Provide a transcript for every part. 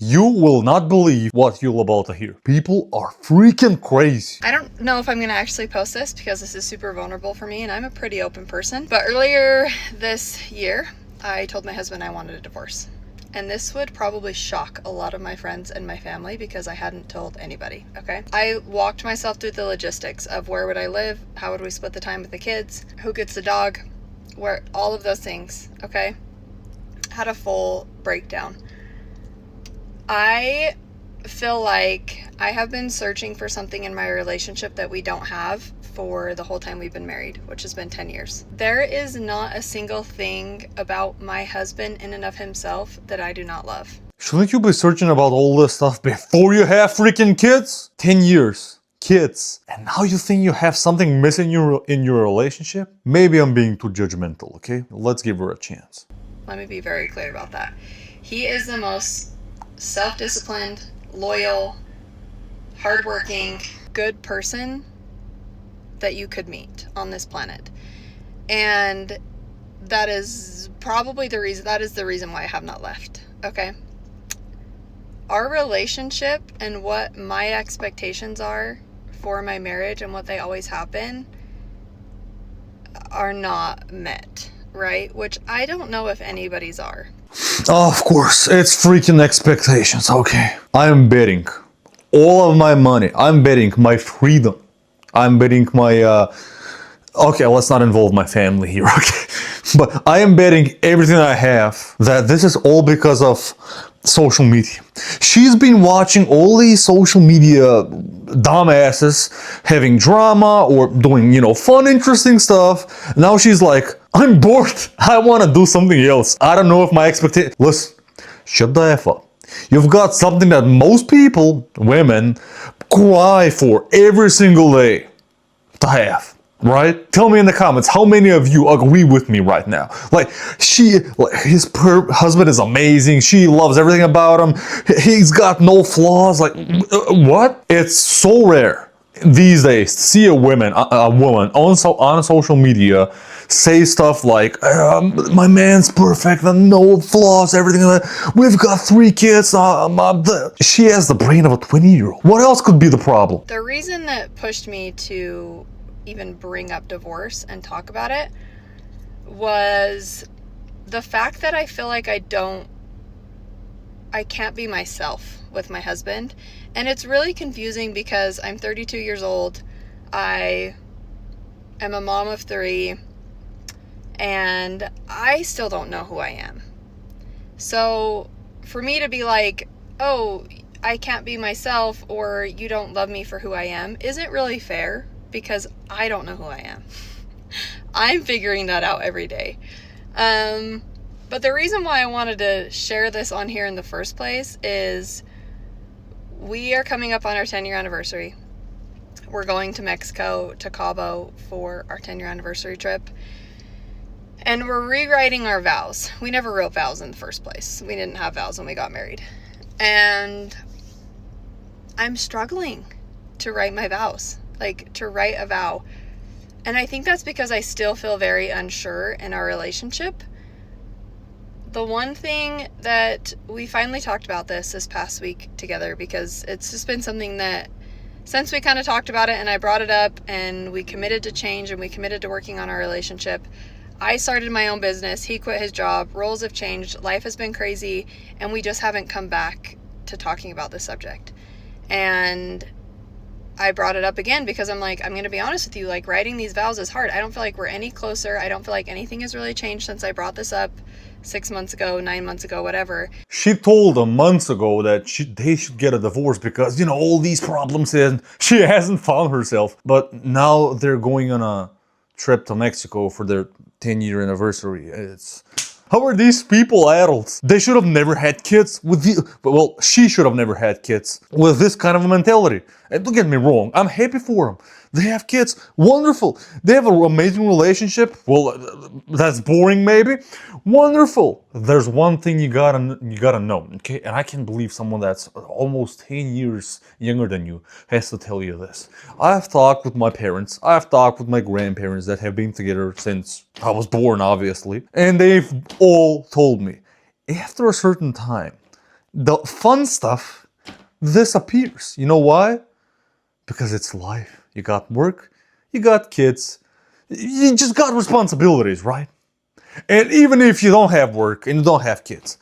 You will not believe what you're about to hear. People are freaking crazy. I don't know if I'm going to actually post this because this is super vulnerable for me and I'm a pretty open person. But earlier this year, I told my husband I wanted a divorce. And this would probably shock a lot of my friends and my family because I hadn't told anybody, okay? I walked myself through the logistics of where would I live, how would we split the time with the kids, who gets the dog, where all of those things, okay? Had a full breakdown. I feel like I have been searching for something in my relationship that we don't have for the whole time we've been married, which has been 10 years. There is not a single thing about my husband in and of himself that I do not love. Shouldn't you be searching about all this stuff before you have freaking kids? 10 years. Kids. And now you think you have something missing in your relationship? Maybe I'm being too judgmental, okay? Let's give her a chance. Let me be very clear about that. He is the most self-disciplined, loyal, hardworking, good person that you could meet on this planet. And that is probably the reason why I have not left, okay? Our relationship and what my expectations are for my marriage and what they always have been are not met, right? Which I don't know if anybody's are. Oh, of course, it's freaking expectations, okay? I'm betting all of my money. I'm betting my freedom. I'm betting my, okay, let's not involve my family here, okay? But I am betting everything I have that this is all because of social media. She's been watching all these social media dumbasses having drama or doing, fun, interesting stuff. Now she's like, I'm bored. I want to do something else. I don't know if my expectation... Listen, shut the F up. You've got something that most people, women, cry for every single day to have. Right? Tell me in the comments how many of you agree with me right now. His husband is amazing. She loves everything about him. He's got no flaws. Like, what? It's so rare these days to see a woman on social media say stuff like, my man's perfect and no flaws, everything like that. We've got 3 kids. She has the brain of a 20-year-old. What else could be the problem? The reason that pushed me to even bring up divorce and talk about it was the fact that I feel like I can't be myself with my husband. And it's really confusing because I'm 32 years old. I am a mom of 3 and I still don't know who I am. So for me to be like, oh, I can't be myself or you don't love me for who I am isn't really fair. Because I don't know who I am. I'm figuring that out every day. But the reason why I wanted to share this on here in the first place is we are coming up on our 10-year anniversary. We're going to Mexico, to Cabo, for our 10-year anniversary trip. And we're rewriting our vows. We never wrote vows in the first place. We didn't have vows when we got married. And I'm struggling to write my vows. Like, to write a vow. And I think that's because I still feel very unsure in our relationship. The one thing that we finally talked about this past week together, because it's just been something that since we kind of talked about it and I brought it up and we committed to change and we committed to working on our relationship, I started my own business. He quit his job. Roles have changed. Life has been crazy. And we just haven't come back to talking about this subject. And I brought it up again because I'm like, I'm going to be honest with you, like, writing these vows is hard. I don't feel like we're any closer. I don't feel like anything has really changed since I brought this up 6 months ago, 9 months ago, whatever. She told them months ago that they should get a divorce because, all these problems and she hasn't found herself. But now they're going on a trip to Mexico for their 10-year anniversary. How are these people adults? They should have never had kids she should have never had kids with this kind of a mentality. And don't get me wrong, I'm happy for them. They have kids, wonderful. They have an amazing relationship. Well, that's boring maybe. Wonderful. There's one thing you gotta know, okay? And I can't believe someone that's almost 10 years younger than you has to tell you this. I've talked with my parents. I've talked with my grandparents that have been together since I was born, obviously. And they've all told me, after a certain time, The fun stuff disappears. You know why? Because it's life. You got work, you got kids, you just got responsibilities, right? And even if you don't have work and you don't have kids,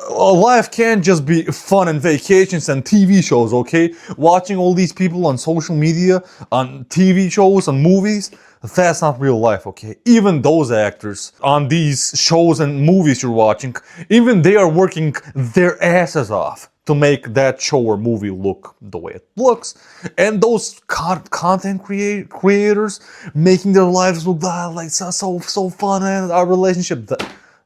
life can't just be fun and vacations and TV shows, okay? Watching all these people on social media, on TV shows, on movies, that's not real life, okay? Even those actors on these shows and movies you're watching, even they are working their asses off to make that show or movie look the way it looks. And those content creators making their lives look like so fun and our relationship.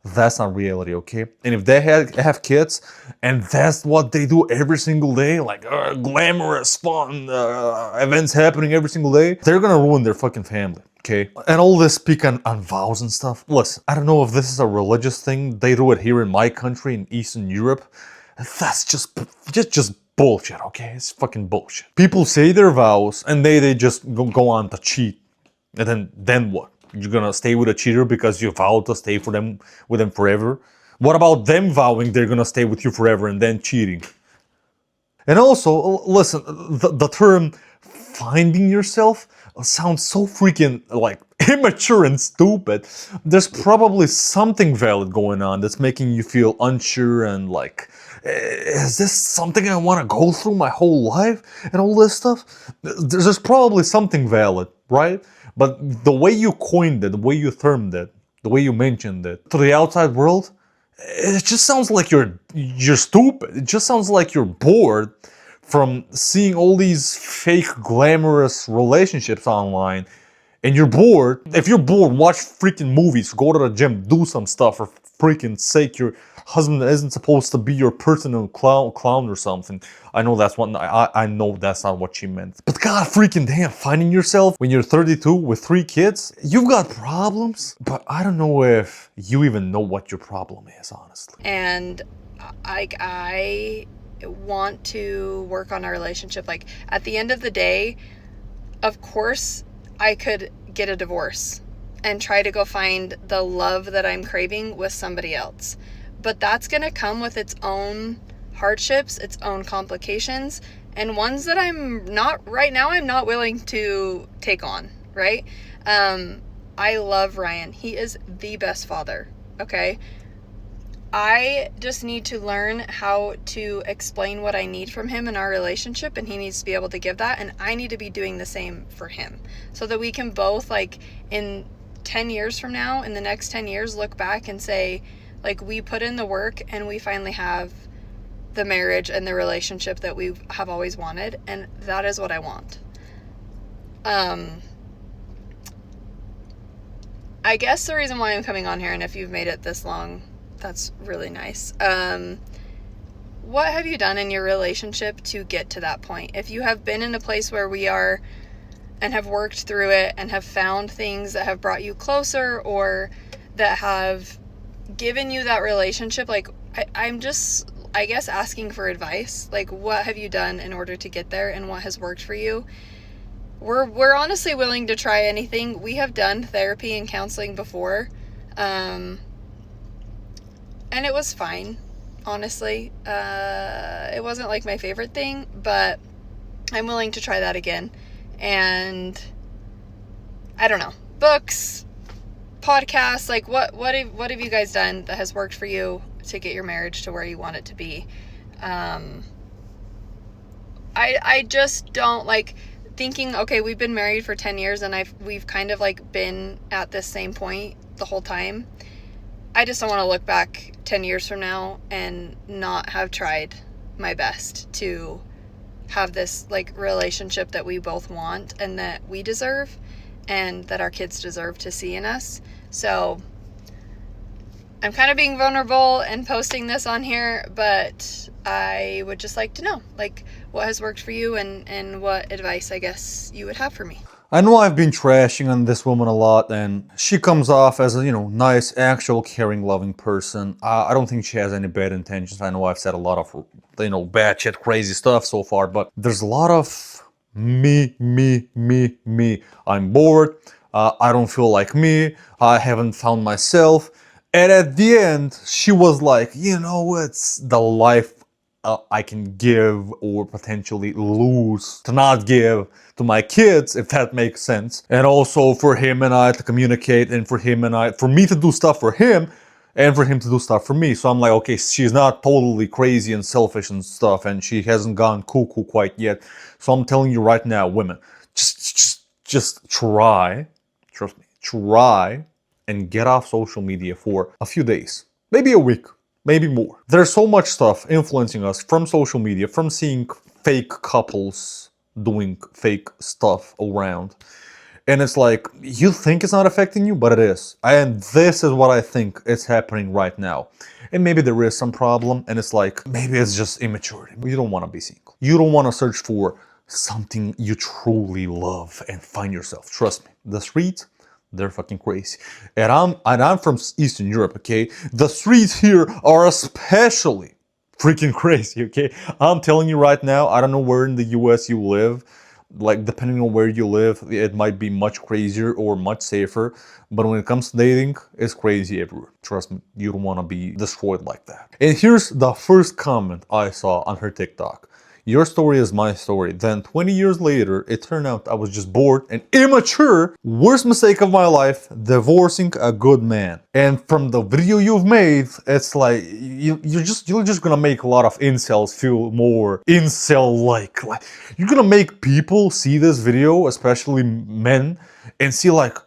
That's not reality, okay? And if they have kids and that's what they do every single day, like glamorous, fun events happening every single day, they're gonna ruin their fucking family, okay? And all this speak on vows and stuff. Listen, I don't know if this is a religious thing. They do it here in my country, in Eastern Europe. That's just bullshit, okay? It's fucking bullshit. People say their vows and they just go on to cheat. And then what? You're gonna stay with a cheater because you vowed to stay with them forever? What about them vowing they're gonna stay with you forever and then cheating? And also, listen, the term finding yourself sounds so freaking like immature and stupid. There's probably something valid going on that's making you feel unsure and like, is this something I want to go through my whole life and all this stuff? There's probably something valid, right? But the way you coined it, the way you termed it, the way you mentioned it to the outside world, it just sounds like you're stupid. It just sounds like you're bored from seeing all these fake glamorous relationships online. And you're bored. If you're bored, watch freaking movies, go to the gym, do some stuff for freaking sake. Your husband isn't supposed to be your personal clown or something. I know that's what I know that's not what she meant. But god freaking damn, finding yourself when you're 32 with 3 kids, you've got problems. But I don't know if you even know what your problem is, honestly. And I want to work on our relationship. Like, at the end of the day, of course, I could get a divorce and try to go find the love that I'm craving with somebody else. But that's going to come with its own hardships, its own complications, and ones that I'm not willing to take on, right? I love Ryan. He is the best father, okay? I just need to learn how to explain what I need from him in our relationship, and he needs to be able to give that, and I need to be doing the same for him, so that we can both, like, in 10 years from now, in the next 10 years, look back and say, like, we put in the work and we finally have the marriage and the relationship that we have always wanted, and that is what I want. I guess the reason why I'm coming on here, and if you've made it this long, that's really nice. What have you done in your relationship to get to that point? If you have been in a place where we are and have worked through it and have found things that have brought you closer or that have given you that relationship, like, I'm just, I guess, asking for advice. Like, what have you done in order to get there, and what has worked for you? We're honestly willing to try anything. We have done therapy and counseling before, and it was fine, honestly. It wasn't like my favorite thing, but I'm willing to try that again. And I don't know, books, podcasts, like what have you guys done that has worked for you to get your marriage to where you want it to be? I just don't like thinking, okay, we've been married for 10 years and we've kind of like been at this same point the whole time. I just don't want to look back 10 years from now and not have tried my best to have this like relationship that we both want and that we deserve and that our kids deserve to see in us. So I'm kind of being vulnerable and posting this on here, but I would just like to know, like, what has worked for you and what advice, I guess, you would have for me. I know I've been trashing on this woman a lot, and she comes off as a, nice, actual, caring, loving person. I don't think she has any bad intentions. I know I've said a lot of, bad shit, crazy stuff so far, but there's a lot of me. I'm bored. I don't feel like me. I haven't found myself. And at the end, she was like, it's the life I can give or potentially lose to not give to my kids, if that makes sense. And also for him and I to communicate, and for me to do stuff for him, and for him to do stuff for me. So I'm like, okay, she's not totally crazy and selfish and stuff, and she hasn't gone cuckoo quite yet. So I'm telling you right now, women, just try, trust me, try and get off social media for a few days, maybe a week, maybe more. There's so much stuff influencing us from social media, from seeing fake couples doing fake stuff around. And it's like, you think it's not affecting you, but it is. And this is what I think is happening right now. And maybe there is some problem, and it's like, maybe it's just immaturity. You don't want to be single. You don't want to search for something you truly love and find yourself. Trust me, the streets, they're fucking crazy. And I'm from Eastern Europe, okay? The streets here are especially freaking crazy, okay? I'm telling you right now, I don't know where in the US you live. Like, depending on where you live, it might be much crazier or much safer. But when it comes to dating, it's crazy everywhere. Trust me, you don't want to be destroyed like that. And here's the first comment I saw on her TikTok. Your story is my story. Then 20 years later, it turned out I was just bored and immature. Worst mistake of my life, divorcing a good man. And from the video you've made, it's like you're just gonna make a lot of incels feel more incel-like. Like, you're gonna make people see this video, especially men, and see like,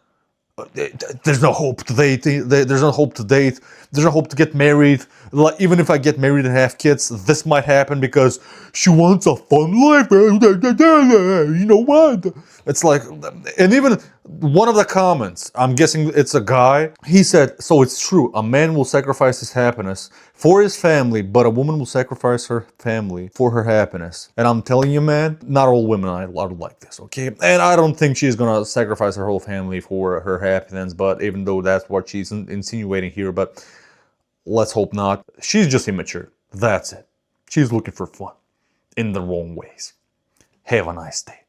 there's no hope to date. There's no hope to date. There's no hope to get married. Even if I get married and have kids, this might happen because she wants a fun life. You know what? It's like, and even one of the comments, I'm guessing it's a guy, he said, so it's true, a man will sacrifice his happiness for his family, but a woman will sacrifice her family for her happiness. And I'm telling you, man, not all women are like this, okay? And I don't think she's gonna sacrifice her whole family for her happiness, but even though that's what she's insinuating here, but let's hope not. She's just immature. That's it. She's looking for fun in the wrong ways. Have a nice day.